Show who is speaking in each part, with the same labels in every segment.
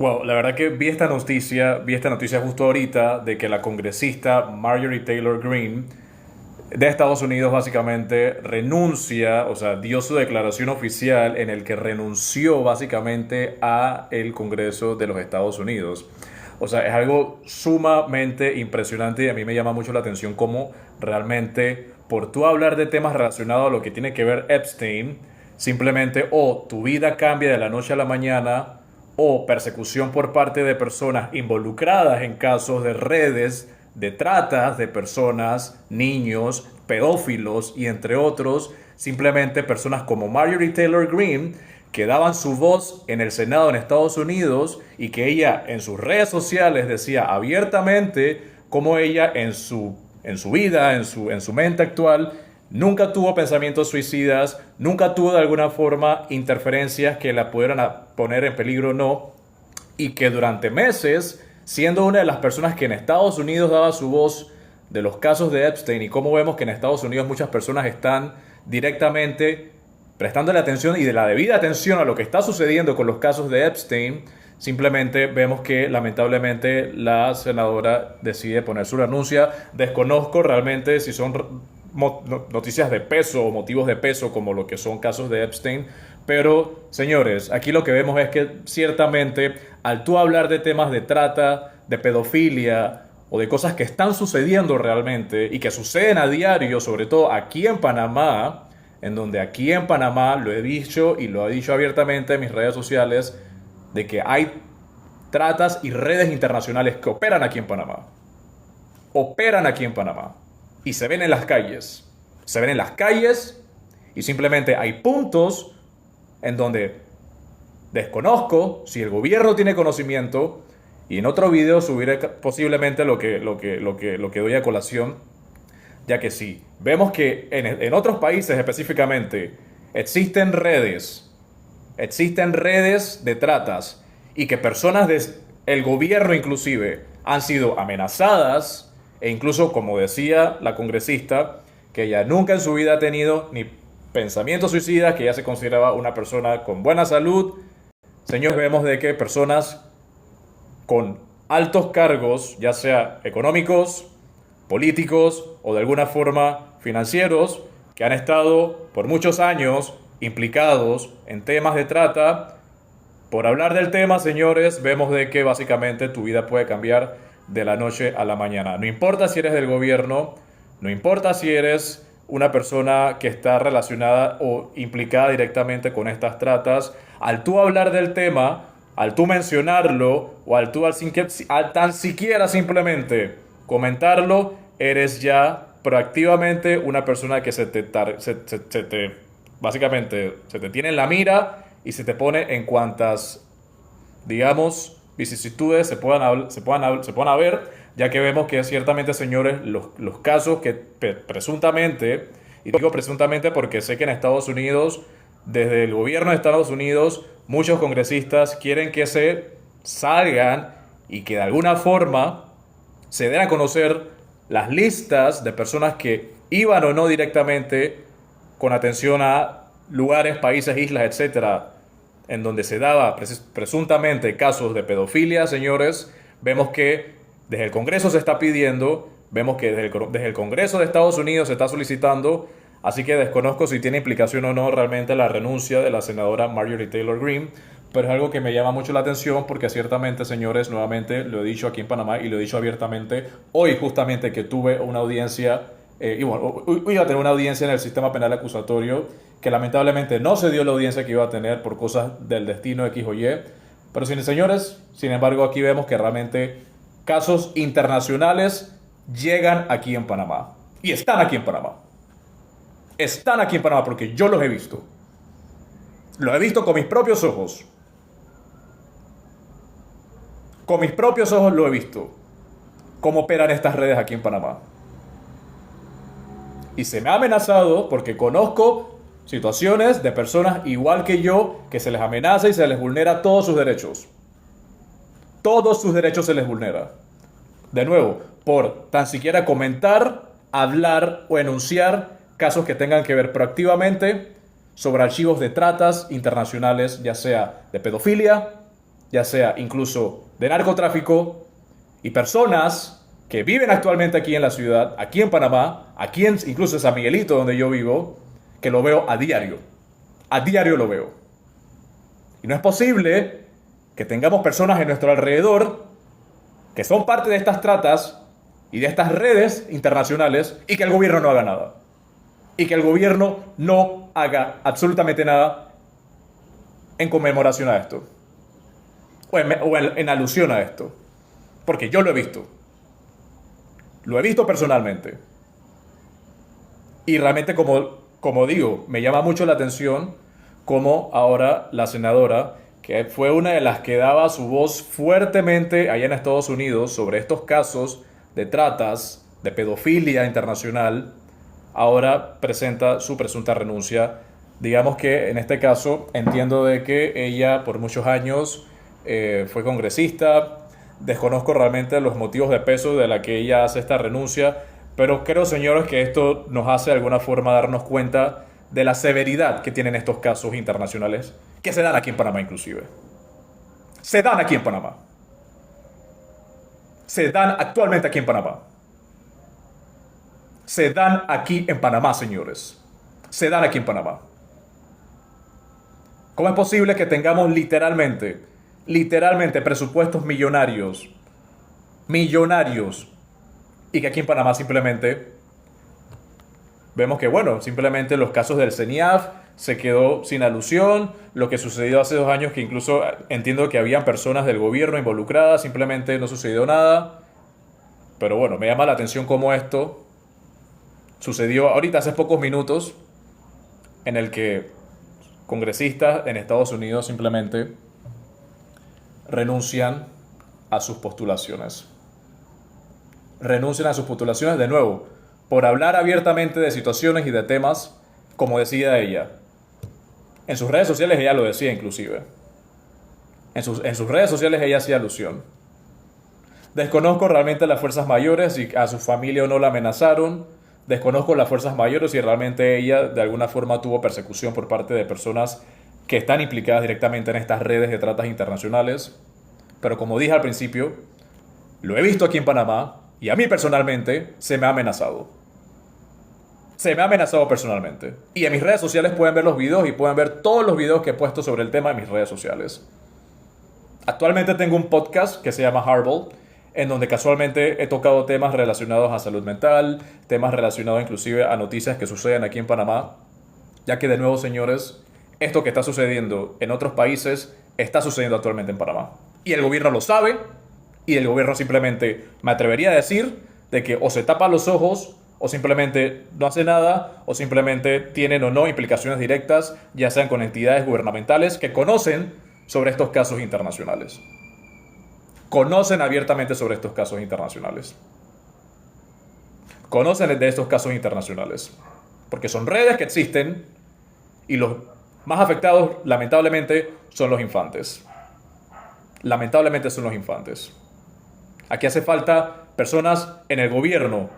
Speaker 1: Wow, la verdad que vi esta noticia justo ahorita de que la congresista Marjorie Taylor Greene de Estados Unidos básicamente renuncia, o sea, dio su declaración oficial en el que renunció básicamente a el Congreso de los Estados Unidos. O sea, es algo sumamente impresionante y a mí me llama mucho la atención cómo realmente por tú hablar de temas relacionados a lo que tiene que ver Epstein, simplemente o tu vida cambia de la noche a la mañana o persecución por parte de personas involucradas en casos de redes de tratas de personas, niños, pedófilos y entre otros, simplemente personas como Marjorie Taylor Greene que daban su voz en el Senado en Estados Unidos y que ella en sus redes sociales decía abiertamente cómo ella en su vida, en su mente actual, nunca tuvo pensamientos suicidas, nunca tuvo de alguna forma interferencias que la pudieran poner en peligro o no, y que durante meses, siendo una de las personas que en Estados Unidos daba su voz de los casos de Epstein y cómo vemos que en Estados Unidos muchas personas están directamente prestándole atención y de la debida atención a lo que está sucediendo con los casos de Epstein, simplemente vemos que lamentablemente la senadora decide poner su renuncia. Desconozco realmente si son noticias de peso o motivos de peso como lo que son casos de Epstein, pero señores, aquí lo que vemos es que ciertamente al tú hablar de temas de trata, de pedofilia o de cosas que están sucediendo realmente y que suceden a diario, sobre todo aquí en Panamá, en donde aquí en Panamá lo he dicho y lo he dicho abiertamente en mis redes sociales, de que hay tratas y redes internacionales que operan aquí en Panamá. Operan aquí en Panamá. Y se ven en las calles. Se ven en las calles y simplemente hay puntos en donde desconozco si el gobierno tiene conocimiento y en otro video subiré posiblemente lo que doy a colación, ya que sí, vemos que en otros países específicamente existen redes de tratas y que personas del gobierno inclusive han sido amenazadas e incluso, como decía la congresista, que ella nunca en su vida ha tenido ni pensamientos suicidas, que ella se consideraba una persona con buena salud. Señores, vemos de que personas con altos cargos, ya sea económicos, políticos o de alguna forma financieros, que han estado por muchos años implicados en temas de trata. Por hablar del tema, señores, vemos de que básicamente tu vida puede cambiar de la noche a la mañana. No importa si eres del gobierno, no importa si eres una persona que está relacionada o implicada directamente con estas tratas, al tú hablar del tema, al tú mencionarlo o al tan siquiera simplemente comentarlo, eres ya proactivamente una persona que básicamente se te tiene en la mira y se te pone en cuantas, digamos, vicisitudes se puedan ver, ya que vemos que ciertamente, señores, los casos que presuntamente, y digo presuntamente porque sé que en Estados Unidos, desde el gobierno de Estados Unidos, muchos congresistas quieren que se salgan y que de alguna forma se den a conocer las listas de personas que iban o no directamente con atención a lugares, países, islas, etcétera, en donde se daba presuntamente casos de pedofilia, señores. Vemos que desde el Congreso se está pidiendo, vemos que desde el Congreso de Estados Unidos se está solicitando, así que desconozco si tiene implicación o no realmente la renuncia de la senadora Marjorie Taylor Greene, pero es algo que me llama mucho la atención porque ciertamente, señores, nuevamente lo he dicho aquí en Panamá y lo he dicho abiertamente, hoy justamente que tuve una audiencia, y bueno, iba a tener una audiencia en el sistema penal acusatorio, que lamentablemente no se dio la audiencia que iba a tener por cosas del destino X o Y, pero señores, sin embargo aquí vemos que realmente casos internacionales llegan aquí en Panamá, y están aquí en Panamá. Están aquí en Panamá porque yo los he visto. Los he visto con mis propios ojos. Con mis propios ojos lo he visto. Cómo operan estas redes aquí en Panamá. Y se me ha amenazado porque conozco situaciones de personas igual que yo que se les amenaza y se les vulnera todos sus derechos. Todos sus derechos se les vulnera. De nuevo, por tan siquiera comentar, hablar o enunciar casos que tengan que ver proactivamente sobre archivos de tratas internacionales, ya sea de pedofilia ya sea incluso de narcotráfico, y personas que viven actualmente aquí en la ciudad, aquí en Panamá, incluso en San Miguelito, donde yo vivo, que lo veo a diario lo veo. Y no es posible que tengamos personas en nuestro alrededor que son parte de estas tratas y de estas redes internacionales y que el gobierno no haga nada. Y que el gobierno no haga absolutamente nada en conmemoración a esto. En alusión a esto. Porque yo lo he visto. Lo he visto personalmente. Y realmente, como digo, me llama mucho la atención cómo ahora la senadora, que fue una de las que daba su voz fuertemente allá en Estados Unidos sobre estos casos de tratas, de pedofilia internacional, ahora presenta su presunta renuncia. Digamos que en este caso entiendo de que ella por muchos años fue congresista. Desconozco realmente los motivos de peso de la que ella hace esta renuncia, pero creo, señores, que esto nos hace de alguna forma darnos cuenta de la severidad que tienen estos casos internacionales que se dan aquí en Panamá inclusive. Se dan aquí en Panamá. Se dan actualmente aquí en Panamá. Se dan aquí en Panamá, señores. Se dan aquí en Panamá. ¿Cómo es posible que tengamos literalmente presupuestos millonarios, y que aquí en Panamá simplemente vemos que, bueno, simplemente los casos del CENIAF se quedó sin alusión, lo que sucedió hace 2 años, que incluso entiendo que habían personas del gobierno involucradas, simplemente no sucedió nada? Pero bueno, me llama la atención cómo esto sucedió ahorita hace pocos minutos, en el que congresistas en Estados Unidos simplemente renuncian a sus postulaciones. Renuncian a sus postulaciones de nuevo, por hablar abiertamente de situaciones y de temas, como decía ella. En sus redes sociales ella lo decía inclusive. En sus redes sociales ella hacía alusión. Desconozco realmente las fuerzas mayores, si a su familia o no la amenazaron. Desconozco las fuerzas mayores si realmente ella de alguna forma tuvo persecución por parte de personas que están implicadas directamente en estas redes de tratas internacionales. Pero como dije al principio, lo he visto aquí en Panamá y a mí personalmente se me ha amenazado. Se me ha amenazado personalmente. Y en mis redes sociales pueden ver los videos y pueden ver todos los videos que he puesto sobre el tema en mis redes sociales. Actualmente tengo un podcast que se llama Harbol, en donde casualmente he tocado temas relacionados a salud mental, temas relacionados inclusive a noticias que suceden aquí en Panamá, ya que de nuevo, señores, esto que está sucediendo en otros países está sucediendo actualmente en Panamá. Y el gobierno lo sabe, y el gobierno simplemente, me atrevería a decir, de que o se tapa los ojos, o simplemente no hace nada, o simplemente tienen o no implicaciones directas, ya sean con entidades gubernamentales que conocen sobre estos casos internacionales. Conocen abiertamente sobre estos casos internacionales. Conocen de estos casos internacionales. Porque son redes que existen y los más afectados, lamentablemente, son los infantes. Lamentablemente son los infantes. Aquí hace falta personas en el gobierno,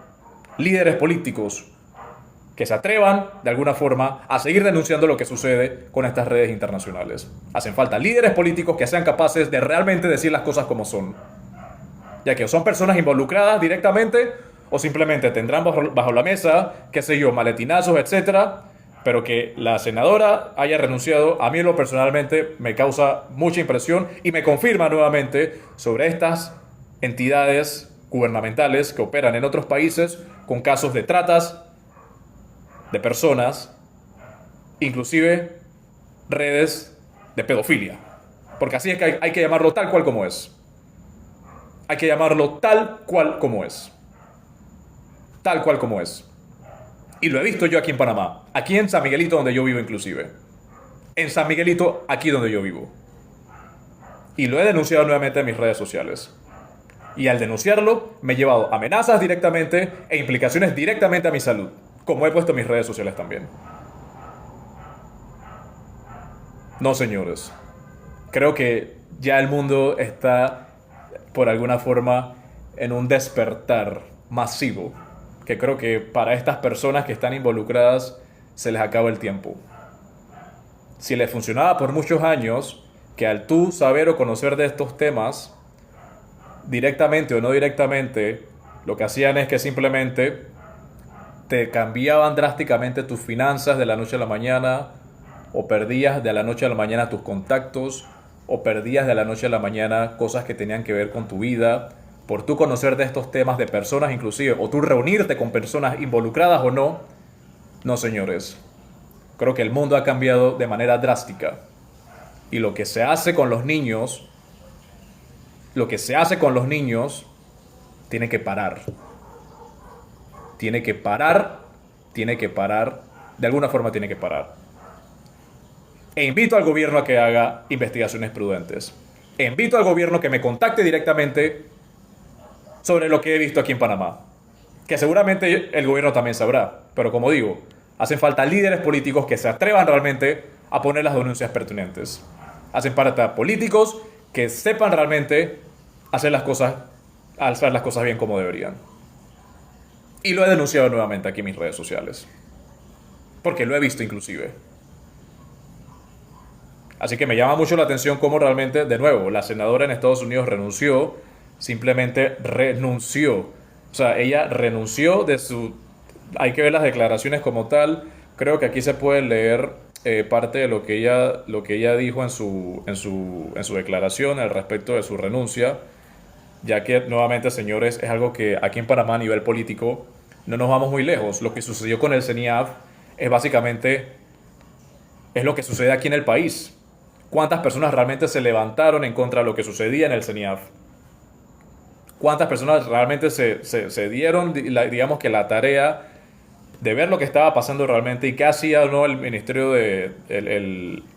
Speaker 1: líderes políticos, que se atrevan, de alguna forma, a seguir denunciando lo que sucede con estas redes internacionales. Hacen falta líderes políticos que sean capaces de realmente decir las cosas como son. Ya que o son personas involucradas directamente, o simplemente tendrán bajo la mesa, qué sé yo, maletinazos, etcétera. Pero que la senadora haya renunciado, a mí personalmente me causa mucha impresión y me confirma nuevamente sobre estas entidades gubernamentales que operan en otros países con casos de tratas de personas, inclusive redes de pedofilia. Porque así es que hay que llamarlo tal cual como es. Hay que llamarlo tal cual como es. Tal cual como es. Y lo he visto yo aquí en Panamá, aquí en San Miguelito donde yo vivo inclusive. En San Miguelito, aquí donde yo vivo. Y lo he denunciado nuevamente en mis redes sociales. Y al denunciarlo, me he llevado amenazas directamente e implicaciones directamente a mi salud, como he puesto en mis redes sociales también. No, señores. Creo que ya el mundo está, por alguna forma, en un despertar masivo, que creo que para estas personas que están involucradas se les acaba el tiempo. Si les funcionaba por muchos años que al tú saber o conocer de estos temas, directamente o no directamente, lo que hacían es que simplemente te cambiaban drásticamente tus finanzas de la noche a la mañana, o perdías de la noche a la mañana tus contactos, o perdías de la noche a la mañana cosas que tenían que ver con tu vida, por tú conocer de estos temas de personas inclusive, o tú reunirte con personas involucradas o no. No, señores, creo que el mundo ha cambiado de manera drástica. Y lo que se hace con los niños, lo que se hace con los niños, tiene que parar. Tiene que parar, tiene que parar, de alguna forma tiene que parar. E invito al gobierno a que haga investigaciones prudentes. E invito al gobierno que me contacte directamente sobre lo que he visto aquí en Panamá. Que seguramente el gobierno también sabrá. Pero como digo, hacen falta líderes políticos que se atrevan realmente a poner las denuncias pertinentes. Hacen falta políticos que sepan realmente hacer las cosas bien como deberían. Y lo he denunciado nuevamente aquí en mis redes sociales. Porque lo he visto inclusive. Así que me llama mucho la atención cómo realmente, de nuevo, la senadora en Estados Unidos renunció, simplemente renunció. O sea, ella renunció de su... Hay que ver las declaraciones como tal. Creo que aquí se puede leer parte de lo que ella dijo en su declaración al respecto de su renuncia, ya que nuevamente, señores, es algo que aquí en Panamá a nivel político no nos vamos muy lejos. Lo que sucedió con el CENIAF es básicamente es lo que sucede aquí en el país. ¿Cuántas personas realmente se levantaron en contra de lo que sucedía en el CENIAF? ¿Cuántas personas realmente se dieron, digamos que la tarea de ver lo que estaba pasando realmente y qué hacía o no el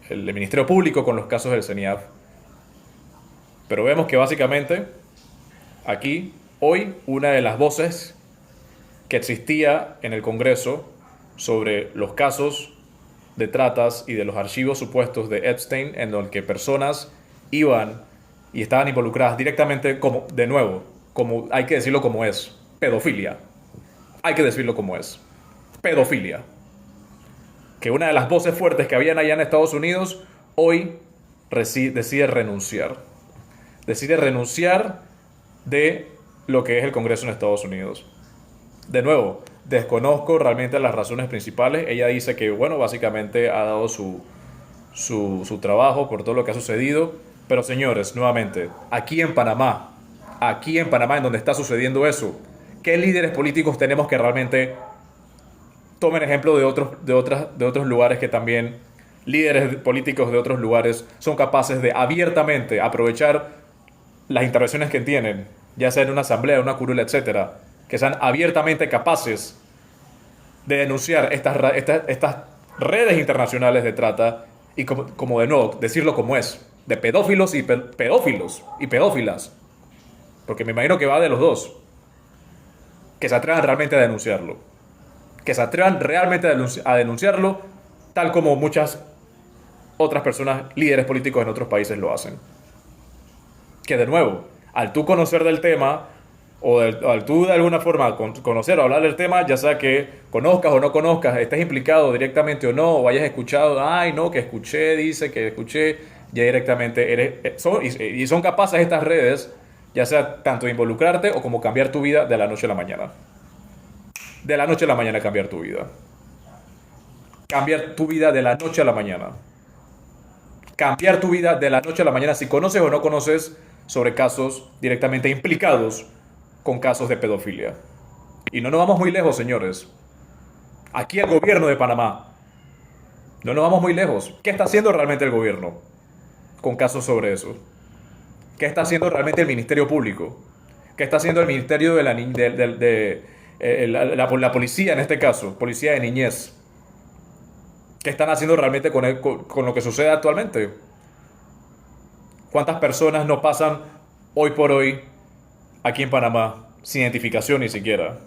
Speaker 1: el Ministerio Público con los casos del CENIAF? Pero vemos que básicamente aquí, hoy, una de las voces que existía en el Congreso sobre los casos de tratas y de los archivos supuestos de Epstein, en los que personas iban y estaban involucradas directamente, como, de nuevo, como hay que decirlo como es, pedofilia. Hay que decirlo como es, pedofilia. Que una de las voces fuertes que habían allá en Estados Unidos, hoy decide renunciar. Decide renunciar de lo que es el Congreso en Estados Unidos. De nuevo, desconozco realmente las razones principales. Ella dice que, bueno, básicamente ha dado su trabajo por todo lo que ha sucedido. Pero señores, nuevamente, aquí en Panamá, en donde está sucediendo eso, ¿qué líderes políticos tenemos que realmente tomen ejemplo de otros lugares que también, líderes políticos de otros lugares, son capaces de abiertamente aprovechar las intervenciones que tienen, ya sea en una asamblea, una curula, etcétera, que sean abiertamente capaces de denunciar estas redes internacionales de trata y como de nuevo, decirlo como es, de pedófilos y pedófilos y pedófilas, porque me imagino que va de los dos, que se atrevan realmente a denunciarlo, que se atrevan realmente a denunciarlo, tal como muchas otras personas, líderes políticos en otros países lo hacen. Que de nuevo, al tú conocer del tema, al tú de alguna forma conocer o hablar del tema, ya sea que conozcas o no conozcas, estés implicado directamente o no, o hayas escuchado, ay no, que escuché, dice que escuché, ya directamente y son capaces estas redes, ya sea tanto de involucrarte o como cambiar tu vida de la noche a la mañana. De la noche a la mañana cambiar tu vida. Cambiar tu vida de la noche a la mañana. Cambiar tu vida de la noche a la mañana si conoces o no conoces sobre casos directamente implicados con casos de pedofilia. Y no nos vamos muy lejos, señores. Aquí el gobierno de Panamá. No nos vamos muy lejos. ¿Qué está haciendo realmente el gobierno con casos sobre eso? ¿Qué está haciendo realmente el Ministerio Público? ¿Qué está haciendo el Ministerio de la policía en este caso? Policía de niñez. ¿Qué están haciendo realmente con lo que sucede actualmente? ¿Cuántas personas no pasan hoy por hoy aquí en Panamá sin identificación ni siquiera?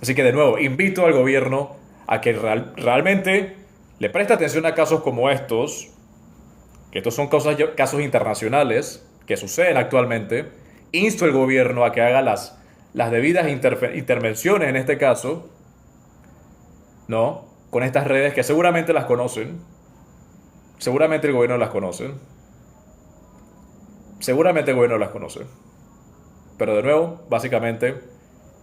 Speaker 1: Así que de nuevo, invito al gobierno a que realmente le preste atención a casos como estos, que estos son casos internacionales que suceden actualmente. Insto al gobierno a que haga las debidas intervenciones en este caso, ¿no? Con estas redes que seguramente las conocen, Seguramente el gobierno las conoce. Seguramente el gobierno las conoce. Pero de nuevo, básicamente,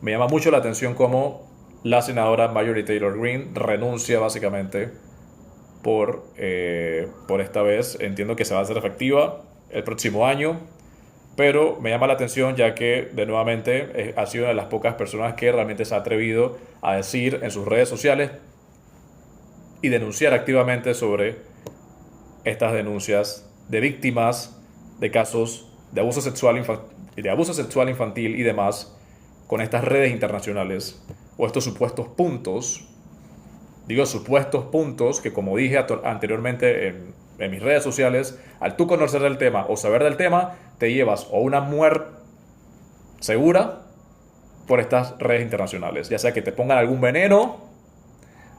Speaker 1: me llama mucho la atención cómo la senadora Marjorie Taylor Greene renuncia básicamente por esta vez. Entiendo que se va a hacer efectiva el próximo año, pero me llama la atención ya que, de nuevamente, ha sido una de las pocas personas que realmente se ha atrevido a decir en sus redes sociales y denunciar activamente sobre estas denuncias de víctimas de casos de abuso sexual infantil y demás con estas redes internacionales o estos supuestos puntos. Digo supuestos puntos que, como dije anteriormente en mis redes sociales, al tú conocer del tema o saber del tema, te llevas o una muerte segura por estas redes internacionales. Ya sea que te pongan algún veneno,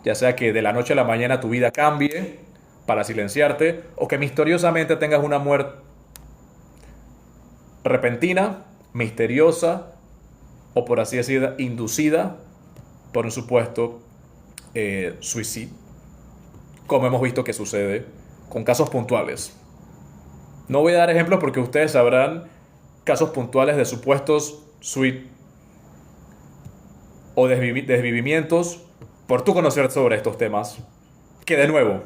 Speaker 1: ya sea que de la noche a la mañana tu vida cambie para silenciarte, o que misteriosamente tengas una muerte repentina, misteriosa, o por así decir, inducida por un supuesto suicidio, como hemos visto que sucede con casos puntuales. No voy a dar ejemplos porque ustedes sabrán casos puntuales de supuestos suicidios o desvivimientos por tú conocer sobre estos temas, que de nuevo,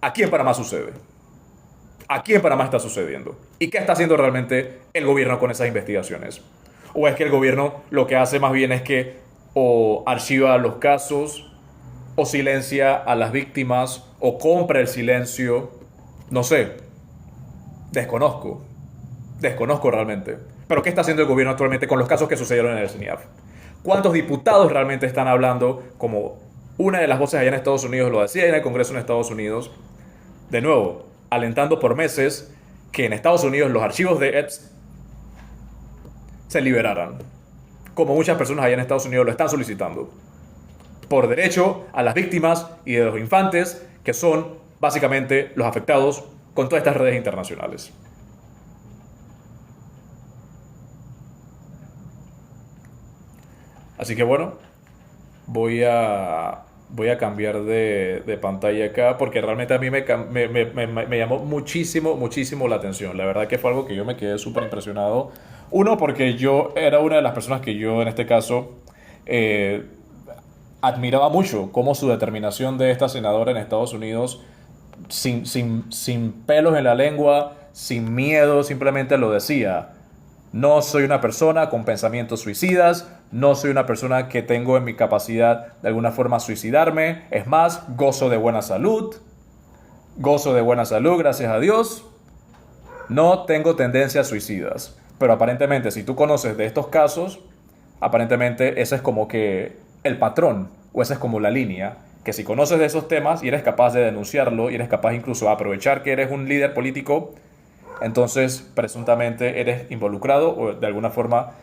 Speaker 1: aquí en Panamá sucede. Aquí en Panamá está sucediendo. ¿Y qué está haciendo realmente el gobierno con esas investigaciones? ¿O es que el gobierno lo que hace más bien es que o archiva los casos, o silencia a las víctimas, o compra el silencio? No sé. Desconozco. Desconozco realmente. Pero ¿qué está haciendo el gobierno actualmente con los casos que sucedieron en el CENIAF? ¿Cuántos diputados realmente están hablando, como una de las voces allá en Estados Unidos lo decía en el Congreso en Estados Unidos? De nuevo, alentando por meses que en Estados Unidos los archivos de Epstein se liberaran, como muchas personas allá en Estados Unidos lo están solicitando, por derecho a las víctimas y de los infantes, que son básicamente los afectados con todas estas redes internacionales. Así que bueno, voy a cambiar de pantalla acá porque realmente a mí me llamó muchísimo, muchísimo la atención. La verdad que fue algo que yo me quedé súper impresionado. Uno, porque yo era una de las personas que yo en este caso admiraba mucho cómo su determinación de esta senadora en Estados Unidos, sin pelos en la lengua, sin miedo, simplemente lo decía. No soy una persona con pensamientos suicidas, no soy una persona que tengo en mi capacidad de alguna forma suicidarme. Es más, gozo de buena salud, gracias a Dios. No tengo tendencias suicidas. Pero aparentemente, si tú conoces de estos casos, aparentemente ese es como que el patrón, o esa es como la línea, que si conoces de esos temas y eres capaz de denunciarlo, y eres capaz incluso de aprovechar que eres un líder político, entonces presuntamente eres involucrado o de alguna forma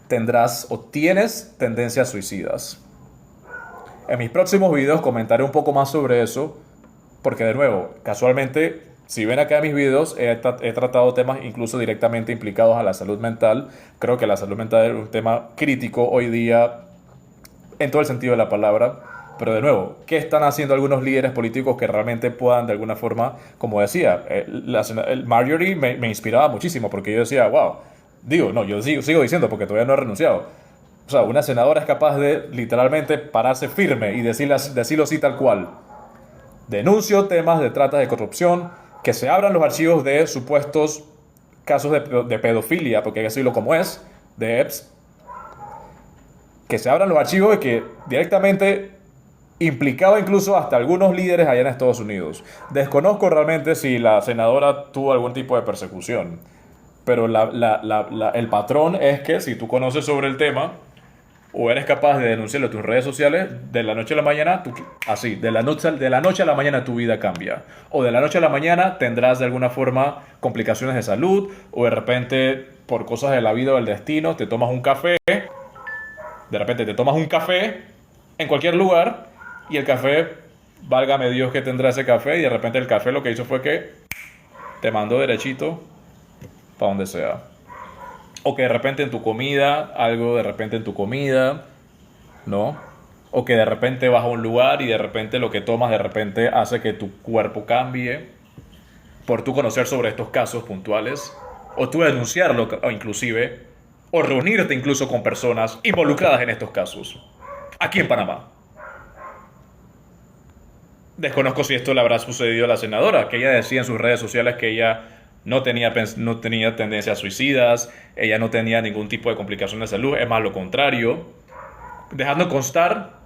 Speaker 1: tendrás o tienes tendencias suicidas. En mis próximos videos comentaré un poco más sobre eso, porque de nuevo, casualmente, si ven acá mis videos, he tratado temas incluso directamente implicados a la salud mental. Creo que la salud mental es un tema crítico hoy día en todo el sentido de la palabra. Pero de nuevo, ¿qué están haciendo algunos líderes políticos que realmente puedan de alguna forma, como decía, Marjorie me inspiraba muchísimo porque yo decía, wow, digo, no, yo sigo diciendo porque todavía no he renunciado. O sea, una senadora es capaz de literalmente pararse firme y decirlo así tal cual. Denuncio temas de trata de corrupción, que se abran los archivos de supuestos casos de pedofilia, porque hay que decirlo como es, de Epps, que se abran los archivos de que directamente implicaba incluso hasta algunos líderes allá en Estados Unidos. Desconozco realmente si la senadora tuvo algún tipo de persecución, pero el patrón es que si tú conoces sobre el tema o eres capaz de denunciarlo en tus redes sociales, de la noche a la mañana, de la noche a la mañana tu vida cambia. O de la noche a la mañana tendrás de alguna forma complicaciones de salud, o de repente por cosas de la vida o del destino te tomas un café, en cualquier lugar, y el café, válgame Dios que tendrá ese café, y de repente el café lo que hizo fue que te mandó derechito para donde sea. O que de repente en tu comida, ¿no? O que de repente vas a un lugar y de repente lo que tomas de repente hace que tu cuerpo cambie. por tú conocer sobre estos casos puntuales, o tú denunciarlo, o inclusive, o reunirte incluso con personas involucradas en estos casos, aquí en Panamá. Desconozco si esto le habrá sucedido a la senadora, que ella decía en sus redes sociales que ella no tenía tendencias suicidas, ella no tenía ningún tipo de complicación de salud, es más lo contrario, dejando constar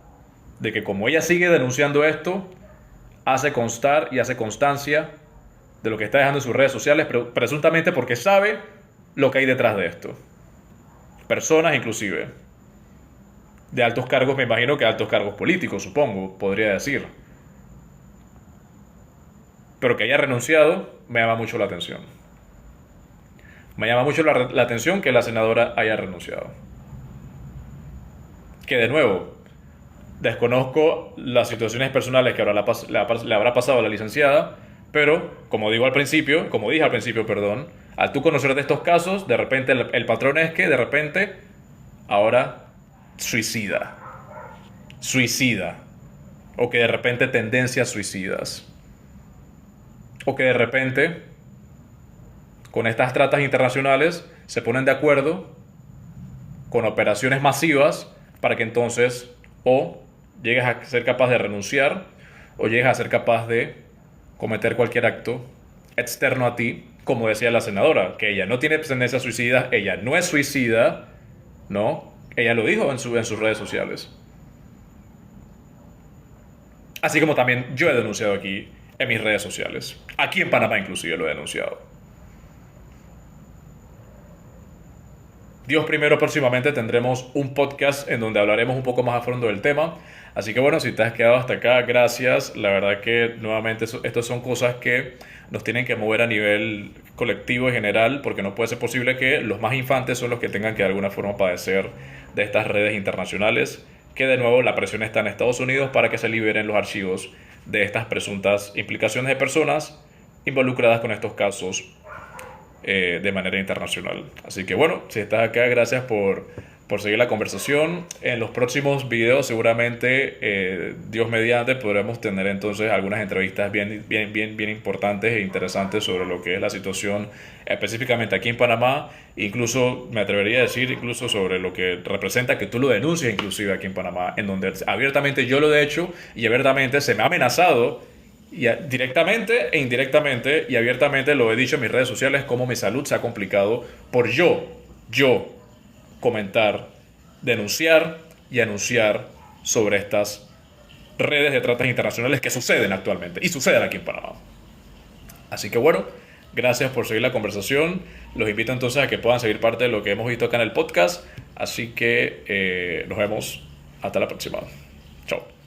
Speaker 1: de que como ella sigue denunciando esto, hace constar y hace constancia de lo que está dejando en sus redes sociales, pero presuntamente porque sabe lo que hay detrás de esto. Personas inclusive, de altos cargos, me imagino que altos cargos políticos, supongo, podría decir. Pero que haya renunciado me llama mucho la atención. Me llama mucho la atención que la senadora haya renunciado. Que de nuevo, desconozco las situaciones personales que ahora le habrá pasado a la licenciada, pero como dije al principio, perdón, al tú conocer de estos casos, de repente el patrón es que de repente ahora suicida, o que de repente tendencias suicidas. O que de repente, con estas tratas internacionales, se ponen de acuerdo con operaciones masivas para que entonces o llegues a ser capaz de renunciar o llegues a ser capaz de cometer cualquier acto externo a ti, como decía la senadora, que ella no tiene tendencias suicidas, ella no es suicida, ¿no? Ella lo dijo en sus redes sociales. Así como también yo he denunciado aquí en mis redes sociales. Aquí en Panamá inclusive lo he denunciado. Dios primero, próximamente tendremos un podcast en donde hablaremos un poco más a fondo del tema. Así que bueno, si te has quedado hasta acá, gracias. La verdad que nuevamente estas son cosas que nos tienen que mover a nivel colectivo y general, porque no puede ser posible que los más infantes son los que tengan que de alguna forma padecer de estas redes internacionales, que de nuevo la presión está en Estados Unidos para que se liberen los archivos de estas presuntas implicaciones de personas involucradas con estos casos de manera internacional. Así que bueno, si estás acá, gracias por seguir la conversación. En los próximos videos seguramente, Dios mediante, podremos tener entonces algunas entrevistas bien importantes e interesantes sobre lo que es la situación específicamente aquí en Panamá. Incluso me atrevería a decir incluso sobre lo que representa que tú lo denuncies inclusive aquí en Panamá, en donde abiertamente yo lo he hecho y abiertamente se me ha amenazado, y directamente e indirectamente y abiertamente lo he dicho en mis redes sociales, cómo mi salud se ha complicado por yo comentar, denunciar y anunciar sobre estas redes de tratas internacionales que suceden actualmente y suceden aquí en Panamá. Así que bueno, gracias por seguir la conversación. Los invito entonces a que puedan seguir parte de lo que hemos visto acá en el podcast. Así que nos vemos hasta la próxima. Chao.